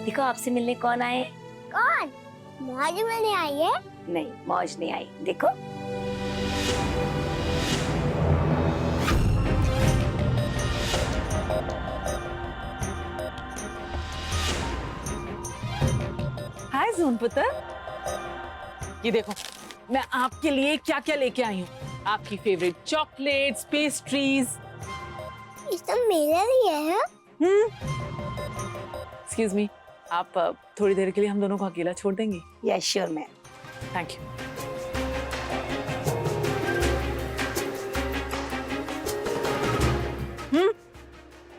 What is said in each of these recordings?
देखो आपसे मिलने कौन आए। कौन? मौज मिलने आई है? नहीं, मौज नहीं आई। देखो हाय जून पुत्र, ये देखो मैं आपके लिए क्या क्या लेके आई हूँ। आपकी फेवरेट चॉकलेट्स, पेस्ट्रीज। ये तो मेरे लिए है। एक्सक्यूज मी, आप थोड़ी देर के लिए हम दोनों को अकेला छोड़ देंगे? Yes sure ma'am. Thank you.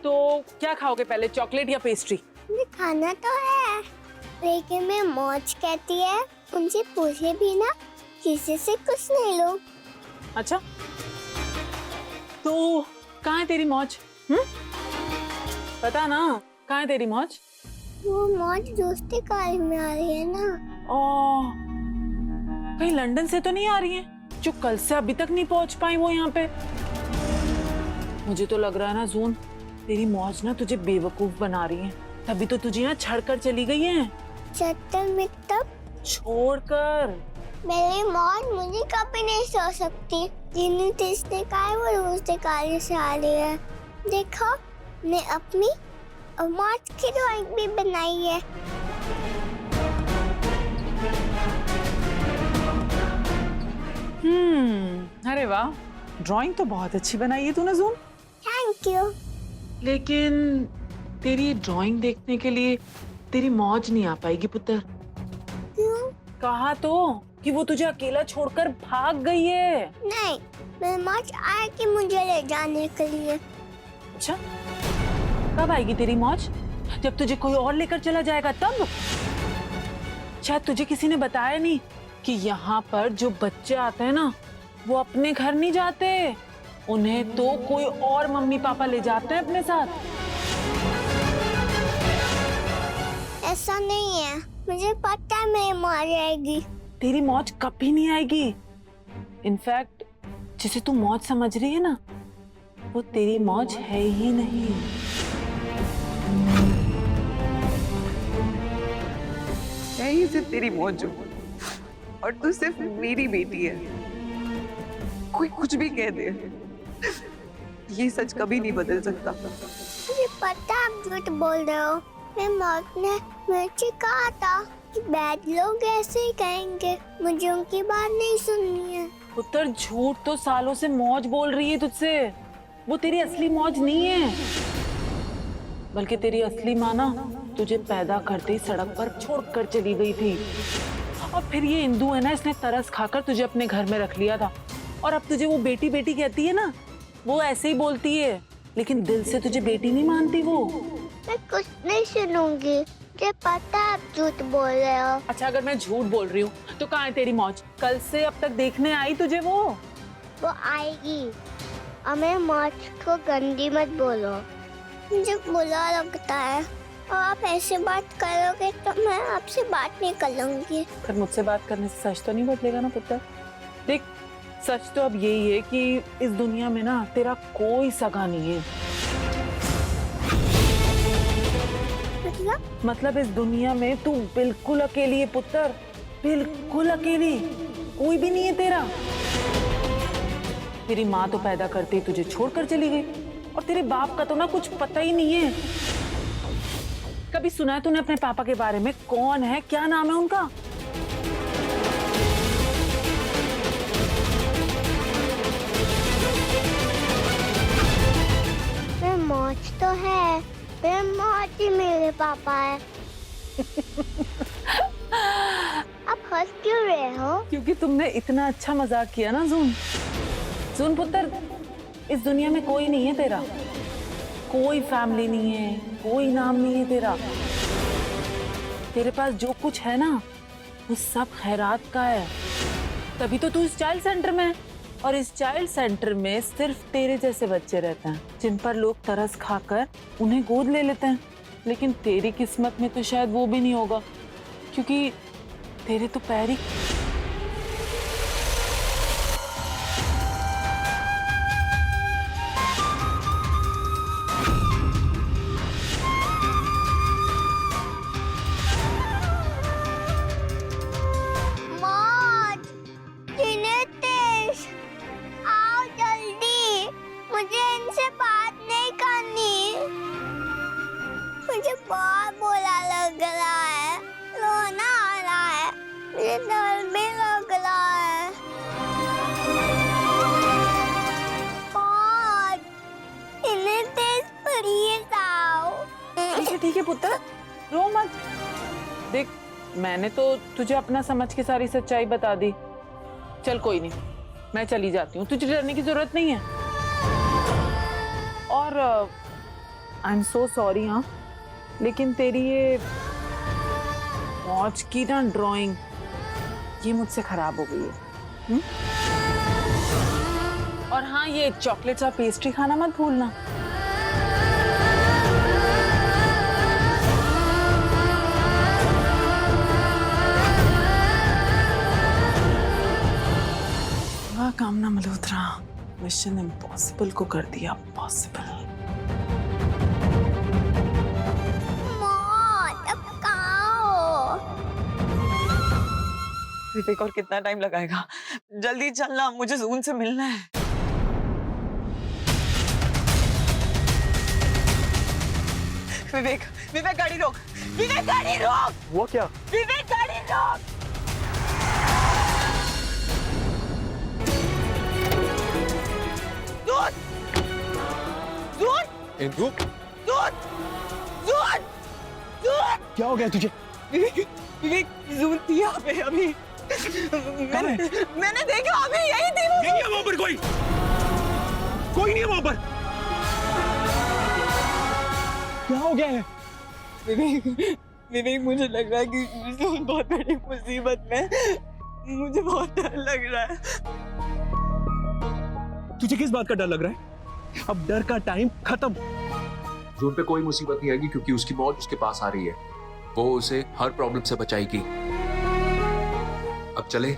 तो क्या खाओगे पहले, चॉकलेट या पेस्ट्री? मुझे खाना तो है, लेकिन मैं मौज कहती है उनसे पूछे भी ना, किसी से कुछ नहीं लो। अच्छा, तो कहाँ है तेरी मौज? पता ना कहाँ है तेरी मौज? वो मौज दूसरे कॉलेज में आ रही है ना। ओह, कहीं लंदन से तो नहीं आ रही है जो कल से अभी तक नहीं पहुंच पाई वो यहाँ पे? मुझे तो लग रहा है ना जून, तेरी मौज ना तुझे बेवकूफ बना रही है, तभी तो तुझे यहाँ छड़कर चली गई है। चट्टन में तब छोड़कर। मेरी मौज मुझे कभी नहीं सो सकती। जिन्हें तीसरे का है वो दूसरे कॉलेज से आ रही है। देखो मैं अपनी और मौज की ड्राइंग भी बनाई है। अरे वाह, ड्राइंग तो बहुत अच्छी बनाई है तूने जून। Thank you. लेकिन तेरी ड्राइंग देखने के लिए तेरी मौज नहीं आ पाएगी पुत्र। क्यों? कहा तो कि वो तुझे अकेला छोड़कर भाग गई है। नहीं, मेरी मौज आएगी मुझे ले जाने के लिए। अच्छा, कब आएगी तेरी मौज? जब तुझे कोई और लेकर चला जाएगा तब? शायद तुझे किसी ने बताया नहीं कि यहाँ पर जो बच्चे आते हैं ना, वो अपने घर नहीं जाते, उन्हें तो कोई और मम्मी पापा ले जाते हैं अपने साथ। ऐसा नहीं है, मुझे पता है मेरी मौज आएगी। तेरी मौज कभी नहीं आएगी। इनफैक्ट जिसे तू मौज समझ रही है ना, वो तेरी मौज है ही नहीं। मैं ही सिर्फ तेरी मौज हूँ और तू सिर्फ मेरी बेटी है। कोई कुछ भी कह दे, ये सच कभी नहीं बदल सकता। मुझे पता है आप झूठ बोल रहे हो। मेरी मौज ने मुझे कहा था कि बैड लोग ऐसे ही कहेंगे, मुझे उनकी बात नहीं सुननी है। पुत्र, झूठ तो सालों से मौज बोल रही है तुझसे। वो तेरी असली मौज नहीं है, बल्कि तेरी असली माँ ना तुझे पैदा करते ही सड़क पर छोड़कर चली गई थी। और फिर ये इंदु है ना, इसने तरस खाकर तुझे अपने घर में रख लिया था। और अब तुझे वो बेटी बेटी कहती है ना, वो ऐसे ही बोलती है, लेकिन दिल से तुझे बेटी नहीं मानती वो। मैं कुछ नहीं सुनूंगी, मुझे पता है आप झूठ बोल रहे हो। अच्छा, अगर मैं झूठ बोल रही हूँ तो कहाँ है तेरी मौज? कल से अब तक देखने आई तुझे वो आएगी। और मेरी मौज को गंदी मत बोलो, मुझे बुरा लगता है। और आप ऐसे बात करोगे तो मैं आपसे बात नहीं कर लूंगी। फिर मुझसे बात करने से सच तो नहीं बदलेगा ना पुत्र? देख, सच तो अब यही है कि इस दुनिया में ना तेरा कोई सगा नहीं है। मतलब इस दुनिया में तू बिल्कुल अकेली है पुत्र, बिल्कुल अकेली। कोई भी नहीं है तेरा। तेरी माँ तो पैदा करते ही तुझे छोड़कर चली गई, और तेरे बाप का तो ना कुछ पता ही नहीं है। कभी सुना है तूने अपने पापा के बारे में? कौन है, क्या नाम है उनका? मेरी मौज तो है, मेरी मौज ही मेरे पापा है। आप हंस क्यों रहे हो? क्योंकि तुमने इतना अच्छा मजाक किया ना जून। जून पुत्र, इस दुनिया में कोई नहीं है तेरा, कोई फैमिली नहीं है, कोई नाम नहीं है तेरा। तेरे पास जो कुछ है ना, वो सब खैरात का है। तभी तो तू इस चाइल्ड सेंटर में है, और इस चाइल्ड सेंटर में सिर्फ तेरे जैसे बच्चे रहते हैं, जिन पर लोग तरस खाकर उन्हें गोद ले लेते हैं। लेकिन तेरी किस्मत में तो शायद वो भी नहीं होगा, क्योंकि तेरे तो पैर ही बहुत बुरा लग रहा है, रोना आ रहा है, मुझे डर भी लग रहा है बहुत। इन्हें तेज प्लीज आओ। ठीक है पुत्र, रो मत। देख, मैंने तो तुझे अपना समझ के सारी सच्चाई बता दी। चल कोई नहीं, मैं चली जाती हूँ, तुझे डरने की जरूरत नहीं है। और आई एम सो सॉरी, हाँ, लेकिन तेरी ये मौज की ना ड्राइंग, ये मुझसे खराब हो गई है। और हाँ, ये चॉकलेट्स और पेस्ट्री खाना मत भूलना। वाह कामना मल्होत्रा, मिशन इम्पॉसिबल को कर दिया पॉसिबल। विवेक, और कितना टाइम लगाएगा? जल्दी चलना, मुझे जून से मिलना है। विवेक, विवेक गाड़ी रोक, विवेक गाड़ी रोक। वो क्या? विवेक गाड़ी रोक। दूध, दूध, इंदु, दूध, दूध, दूध। क्या हो गया तुझे? विवेक, विवेक, जून थी यहाँ पे अभी। मैंने देखा अभी, यही थी वो। नहीं है वहां पर कोई नहीं है वहां पर। क्या हो गया है? विवेक, विवेक, मुझे लग रहा है कि जून बहुत बड़ी मुसीबत में। मुझे बहुत डर लग रहा है। तुझे किस बात का डर लग रहा है? अब डर का टाइम खत्म। जून पे कोई मुसीबत नहीं आएगी क्योंकि उसकी मौत उसके पास आ रही है। वो उसे हर प्रॉब्लम से बचाएगी। अब चले।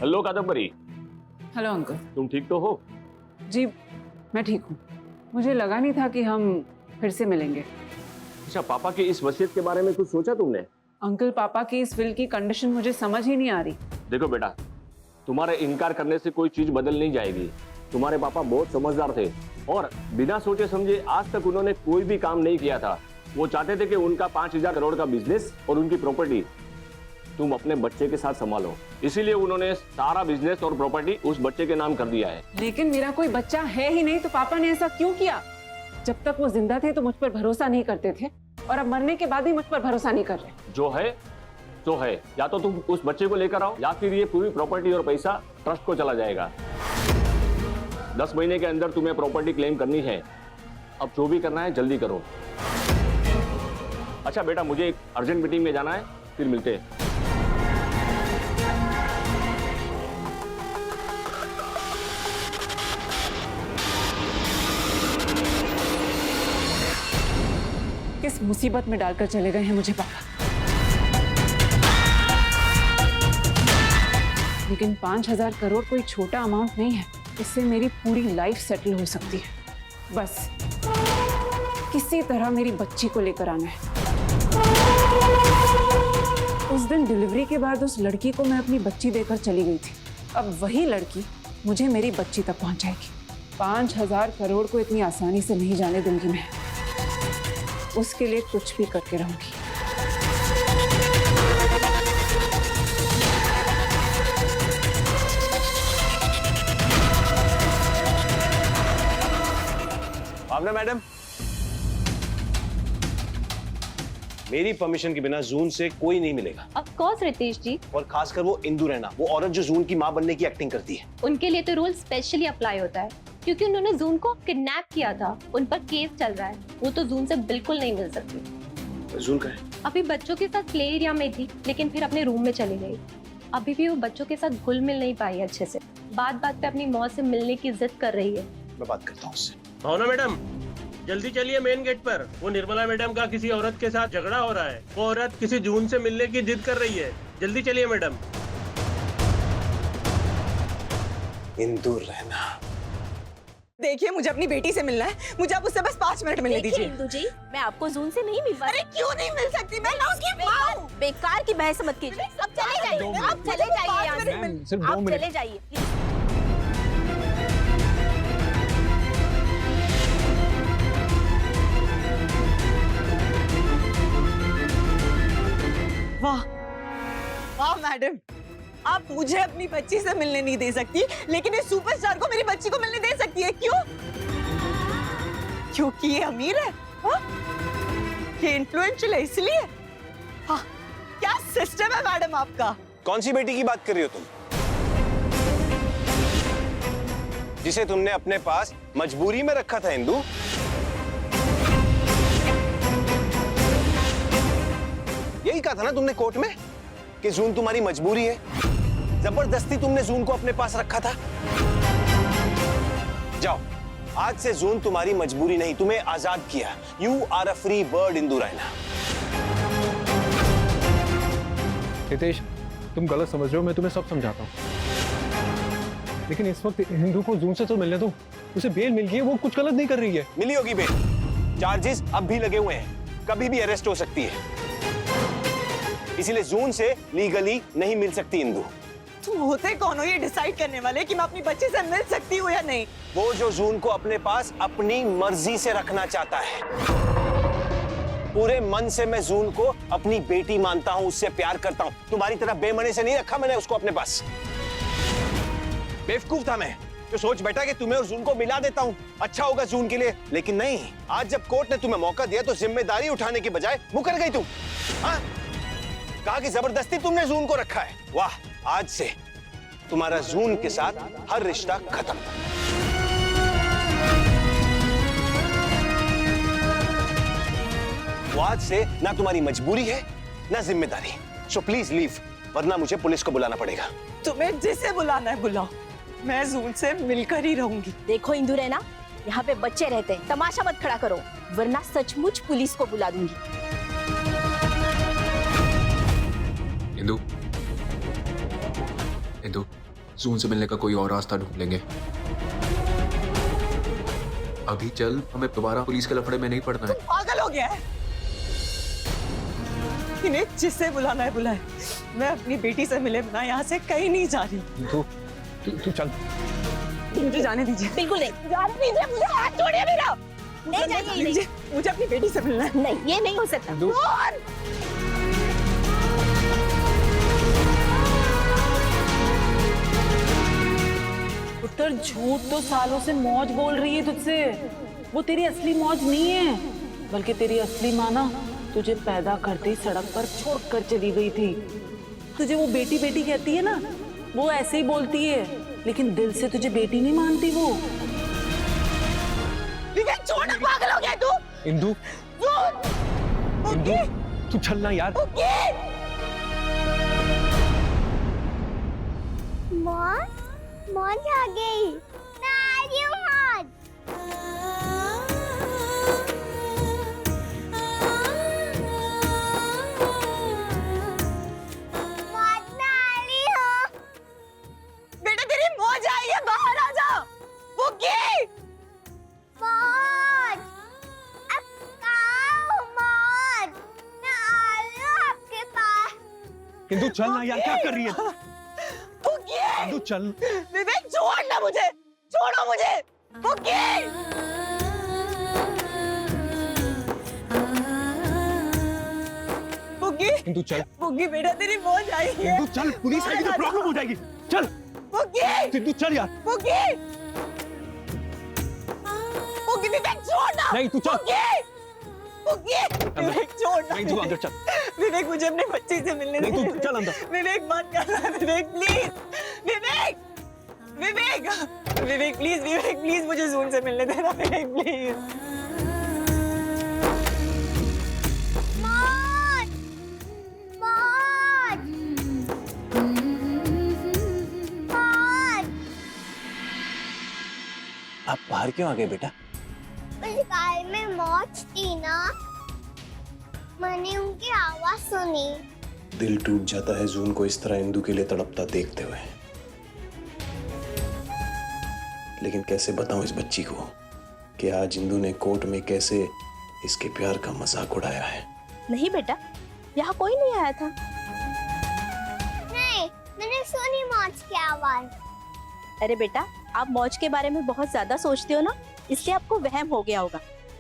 Hello Kadambari, hello uncle. तुम ठीक तो हो? जी मैं ठीक हूँ। मुझे लगा नहीं था कि हम फिर से मिलेंगे। अच्छा, पापा की इस वसीयत के बारे में कुछ सोचा तुमने? अंकल, पापा की इस विल की कंडीशन मुझे समझ ही नहीं आ रही। देखो बेटा, तुम्हारे इनकार करने से कोई चीज बदल नहीं जाएगी। तुम्हारे पापा बहुत समझदार थे और बिना सोचे समझे आज तक उन्होंने कोई भी काम नहीं किया था। वो चाहते थे कि उनका 5,000 करोड़ का बिजनेस और उनकी प्रॉपर्टी तुम अपने बच्चे के साथ संभालो। इसीलिए उन्होंने सारा बिजनेस और प्रॉपर्टी उस बच्चे के नाम कर दिया है। लेकिन मेरा कोई बच्चा है ही नहीं, तो पापा ने ऐसा क्यों किया? जब तक वो जिंदा थे तो मुझ पर भरोसा नहीं करते थे, और अब मरने के बाद ही मुझ पर भरोसा नहीं कर रहे। जो है तो है, या तो तुम उस बच्चे को लेकर आओ या फिर ये पूरी प्रॉपर्टी और पैसा ट्रस्ट को चला जाएगा। 10 महीने के अंदर तुम्हें प्रॉपर्टी क्लेम करनी है। अब जो भी करना है जल्दी करो। अच्छा बेटा, मुझे एक अर्जेंट मीटिंग में जाना है, फिर मिलते हैं। किस मुसीबत में डालकर चले गए हैं मुझे पापा। लेकिन 5,000 करोड़ कोई छोटा अमाउंट नहीं है। इससे मेरी पूरी लाइफ सेटल हो सकती है। बस किसी तरह मेरी बच्ची को लेकर आना है। उस दिन डिलीवरी के बाद उस लड़की को मैं अपनी बच्ची देकर चली गई थी। अब वही लड़की मुझे मेरी बच्ची तक पहुंचाएगी। 5,000 करोड़ को इतनी आसानी से नहीं जाने दूंगी मैं। उसके लिए कुछ भी करके रहूंगी। भावना मैडम, मेरी परमिशन के बिना जून से कोई नहीं मिलेगा। ऑफ कोर्स रितेश जी। और खासकर वो इंदु रैना, वो औरत जो जून की मां बनने की एक्टिंग करती है। उनके लिए तो रूल स्पेशली अप्लाई होता है क्योंकि उन्होंने जून को किडनैप किया था। उन पर केस चल रहा है। वो तो जून से बिल्कुल नहीं मिल सकती। जून का है? अभी बच्चों के साथ प्ले एरिया में थी, लेकिन फिर अपने रूम में चली गई। अभी भी वो बच्चों के साथ घुल मिल नहीं पाई अच्छे से। बात बात पे अपनी मौत से मिलने की जिद कर रही है। मैं बात करता हूँ उससे। भावना मैडम, जल्दी चलिए मेन गेट पर। वो निर्मला मैडम का किसी औरत के साथ झगड़ा हो रहा है। वो औरत किसी जून से मिलने की जिद कर रही है। जल्दी चलिए मैडम। इंदु रैना, देखिए मुझे अपनी बेटी से मिलना है, मुझे आप उससे बस 5 मिनट मिलने दीजिए। इंदु जी, मैं आपको जून से नहीं मिल पा रही। अरे क्यों नहीं मिल सकती, मैं ना उसकी माँ हूँ। बेकार की बहस मत कीजिए, अब चले जाइए, आप चले जाइए यहाँ से, आप चले जाइए। वाह वाह मैडम, आप मुझे अपनी बच्ची से मिलने नहीं दे सकती, लेकिन इस सुपरस्टार को मेरी बच्ची को मिलने दे सकती है। क्यों? क्योंकि ये अमीर है, हा? ये इन्फ्लुएंशियल है इसलिए। हाँ, क्या सिस्टम है मैडम आपका? कौन सी बेटी की बात कर रही हो तुम, जिसे तुमने अपने पास मजबूरी में रखा था? इंदु, यही कहा था ना तुमने कोर्ट में कि जून तुम्हारी मजबूरी है। जबरदस्ती तुमने जून को अपने पास रखा था। जाओ, आज से जून तुम्हारी मजबूरी नहीं, तुम्हें आजाद किया। You are a free bird Indu Raina. Hitesh, तुम गलत समझ रहे हो, मैं तुम्हें सब समझाता हूँ। लेकिन इस वक्त इंदु को जून से तो मिलने दो, उसे बेल मिल गई है, वो कुछ गलत नहीं कर रही है। मिली होगी बेल, चार्जेस अब भी लगे हुए हैं, कभी भी अरेस्ट हो सकती है। इसीलिए जून से लीगली नहीं मिल सकती इंदु। तुम होते कौन हो ये डिसाइड करने वाले कि मैं अपनी बच्ची से मिल सकती हूँ या नहीं? वो जो जून को अपने पास अपनी मर्जी से रखना चाहता है। पूरे मन से मैं जून को अपनी बेटी मानता हूँ, उससे प्यार करता हूँ। तुम्हारी तरह बेमने से नहीं रखा मैंने उसको अपने पास। बेवकूफ था मैं जो सोच बैठा कि तुम्हें और जून को मिला देता हूँ, अच्छा होगा जून के लिए। लेकिन नहीं, आज जब कोर्ट ने तुम्हें मौका दिया तो जिम्मेदारी उठाने के बजाय मुकर गई तुम। हाँ? कहा कि जबरदस्ती तुमने जून को रखा है। वाह, आज से तुम्हारा जून के साथ हर रिश्ता खत्म। वो आज से ना तुम्हारी मजबूरी है ना जिम्मेदारी। सो प्लीज लीव, वरना मुझे पुलिस को बुलाना पड़ेगा। तुम्हें जिसे बुलाना है बुलाओ, मैं जून से मिलकर ही रहूंगी। देखो इंदु रैना, यहाँ पे बच्चे रहते हैं, तमाशा मत खड़ा करो, वरना सचमुच पुलिस को बुला दूंगी। इंदु, इंदु, जून से मिलने का कोई और रास्ता ढूंढ लेंगे। अभी चल, हमें दोबारा पुलिस के लफड़े में नहीं पड़ना है। पागल हो गया है? इन्हें जिसे बुलाना है बुलाए, मैं अपनी बेटी से मिले बिना यहाँ से कहीं नहीं जा रही। तू चल, मुझे जाने दीजिए। बिल्कुल नहीं, जाने दीजिए मुझे, हाथ छोड़िए मेरा। नहीं जाइए, मुझे अपनी बेटी से मिलना है। नहीं, ये नहीं हो सकता। पुत्र, झूठ तो सालों से मौज बोल रही है तुझसे। वो तेरी असली मौज नहीं है, बल्कि तेरी असली माँ ना तुझे पैदा करते ही सड़क पर छोड़कर चली गई थी। तुझे वो बेटी बेटी कहती है ना, वो ऐसे ही बोलती है, लेकिन दिल से तुझे बेटी नहीं मानती वो। विवेक, छोड़, पागल हो गया तू। इंदु, इंदु, तू चलना यार। मौज आ गई। मैं आ रही हूँ मौज। मौज, मैं आ रही हूँ। बेटा तेरी मौज आई है, बाहर आ जा। बुग्गी, मौज, अब कहाँ हो मौज? मैं आ रही हूँ आपके पास। इंदु चलना यार, क्या कर रही है? इंदु चल। विवेक छोड़ ना मुझे, छोड़ो मुझे। बुग्गी, बुग्गी, इंदु चल। बुग्गी बेटा तेरी मौज आई है। इंदु चल, पुलिस आएगी तो प्रॉब्लम हो जाएगी। चल बुग्गी, इंदु चल यार। बुग्गी, बुग्गी, विवेक छोड़ ना। नहीं, तू चल। बुग्गी, विवेक छोड़ ना। नहीं, तू अंदर चल। विवेक, मुझे अपने बच्चे से मिलने दे। नहीं, तू चल अंदर। विवेक मत करना, Vivek please. Vivek, Vivek, Vivek please, Vivek please मुझे जून से मिलने देना, विवेक प्लीज। मौज, मौज, मौज। आप बाहर क्यों आ गए बेटा? मुझे कार में मौज थी ना, मैंने उनकी आवाज सुनी। दिल टूट जाता है जून को इस तरह इंदु के लिए तड़पता देखते हुए। लेकिन कैसे बताऊं इस बच्ची को कि आज इंदु ने कोर्ट में कैसे इसके प्यार का मजाक उड़ाया है। नहीं बेटा, यहाँ कोई नहीं आया था। नहीं, मैंने सुनी मौज की आवाज। अरे बेटा, आप मौज के बारे में बहुत ज्यादा सोचते हो ना, इसलिए आपको वहम हो गया होगा।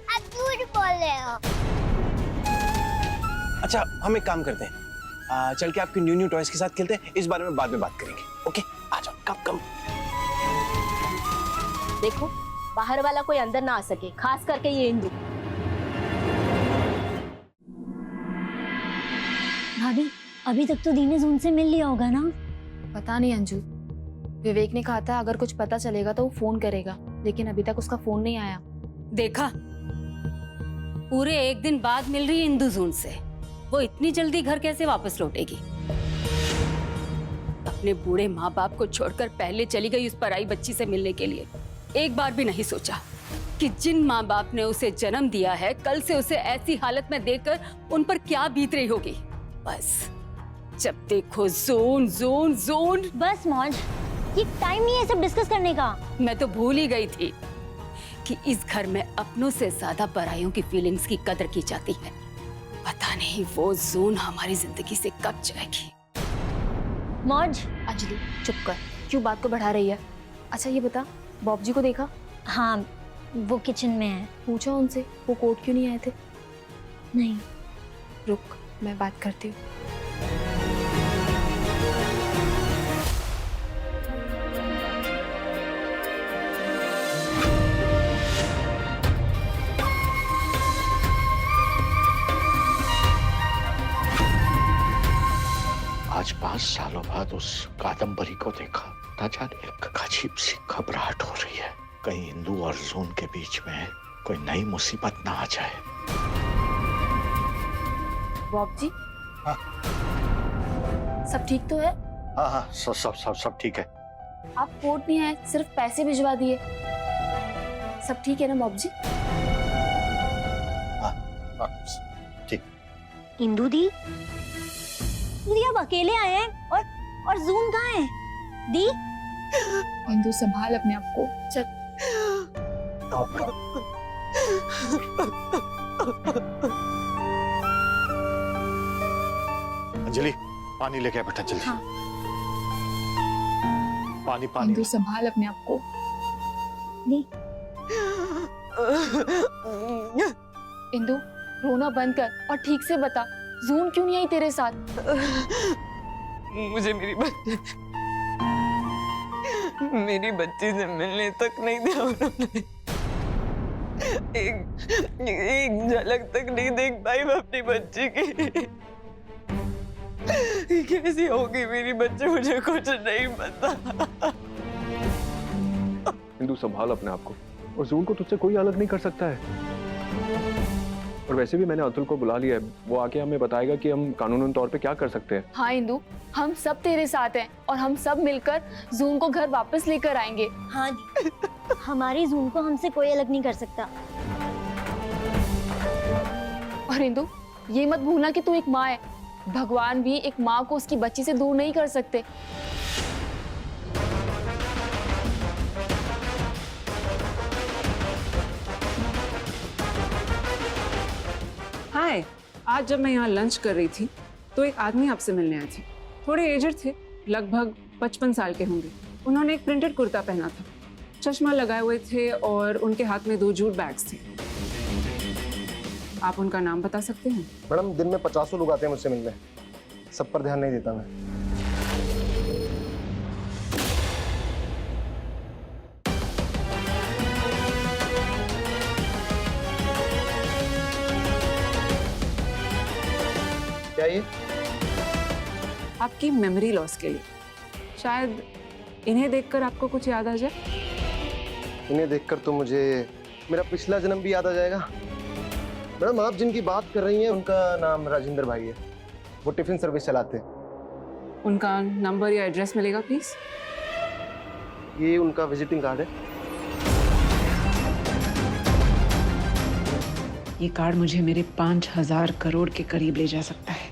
आप झूठ बोल रहे हो। अच्छा, हम एक काम करते हैं, चल के आपके न्यू टॉयज के साथ खेलते हैं। इस बारे में बाद में बात करेंगे। ओके, आ जाओ। कम देखो, बाहर वाला कोई अंदर ना आ सके, खास करके ये इंदु। भाभी, अभी तक तो दी ने जून से मिल लिया होगा ना? पता नहीं अंजू, विवेक ने कहा था अगर कुछ पता चलेगा तो वो फोन करेगा, लेकिन अभी तक उसका फोन नहीं आया। देखा, पूरे एक दिन बाद मिल रही है इंदु जून से। वो इतनी जल्दी घर कैसे वापस लौटेगी? अपने बूढ़े माँ बाप को छोड़कर पहले चली गई उस पराई बच्ची से मिलने के लिए। एक बार भी नहीं सोचा कि जिन माँ बाप ने उसे जन्म दिया है, कल से उसे ऐसी हालत में देखकर उन पर क्या बीत रही होगी। बस जब देखो जोन जोन जोन। बस मौज, ये टाइम नहीं है सब डिस्कस करने का। मैं तो भूल ही गई थी कि इस घर में अपनों से ज्यादा परायों की फीलिंग्स की कदर की जाती है। पता नहीं वो जोन हमारी जिंदगी से कब जाएगी। मौज। अंजलि चुप कर, क्यों बात को बढ़ा रही है? अच्छा ये बता, बॉब जी को देखा? हाँ, वो किचन में है। पूछा उनसे वो कोर्ट क्यों नहीं आए थे? नहीं। रुक, मैं बात करती हूँ। आज 5 सालों बाद उस कादम्बरी को देखा, ना जाने एक अजीब सी घबराहट हो रही है। कहीं इंदु और जून के बीच में कोई नई मुसीबत ना आ जाए। बॉब जी, हाँ। सब ठीक तो है? हाँ, सब ठीक है। आप कोर्ट नहीं आए, सिर्फ पैसे भिजवा दिए। सब ठीक है ना बॉब जी? हाँ, ठीक। इंदु दी अब अकेले आए हैं और जून कहाँ है? दी, इंदु संभाल अपने आप को। चल। अंजलि, पानी लेके आ बेटा जल्दी। हाँ। पानी। इंदु संभाल अपने आप को। दी। इंदु, रोना बंद कर और ठीक से बता, जून क्यों नहीं आई तेरे साथ? मुझे मेरी बच्ची से मिलने तक नहीं दिया उन्होंने। एक झलक तक नहीं देख पाई मैं अपनी बच्ची की। कैसी होगी मेरी बच्ची, मुझे कुछ नहीं पता। इंदु संभाल अपने आप को, और जून को तुझसे कोई अलग नहीं कर सकता है। और वैसे भी मैंने अतुल को बुला लिया है, वो आके हमें बताएगा कि हम कानूनन तौर पे क्या कर सकते हैं। हाँ इंदु, हम सब तेरे साथ हैं और हम सब मिलकर जून को घर वापस लेकर आएंगे। हाँ दी, हमारी जून को हमसे कोई अलग नहीं कर सकता। और इंदु, ये मत भूलना कि तू एक माँ है। भगवान भी एक माँ को उसकी बच्ची से दूर नहीं कर सकते। हाय, आज जब मैं यहाँ लंच कर रही थी तो एक आदमी आपसे मिलने आए थे। थोड़े एजड थे, लगभग 55 साल के होंगे। उन्होंने एक प्रिंटेड कुर्ता पहना था, चश्मा लगाए हुए थे और उनके हाथ में 2 जूट बैग्स थे। आप उनका नाम बता सकते हैं? मैडम, दिन में 50 लोग आते हैं मुझसे मिलने, सब पर ध्यान नहीं देता मैं। क्या ये? आपकी मेमोरी लॉस के लिए। शायद इन्हें देखकर आपको कुछ याद आ जाए। इन्हें देखकर तो मुझे मेरा पिछला जन्म भी याद आ जाएगा। मैडम, आप जिनकी बात कर रही हैं उनका नाम राजेंद्र भाई है, वो टिफिन सर्विस चलाते हैं। उनका नंबर या एड्रेस मिलेगा प्लीज? ये उनका विजिटिंग कार्ड है। ये कार्ड मुझे मेरे 5,000 करोड़ के करीब ले जा सकता है।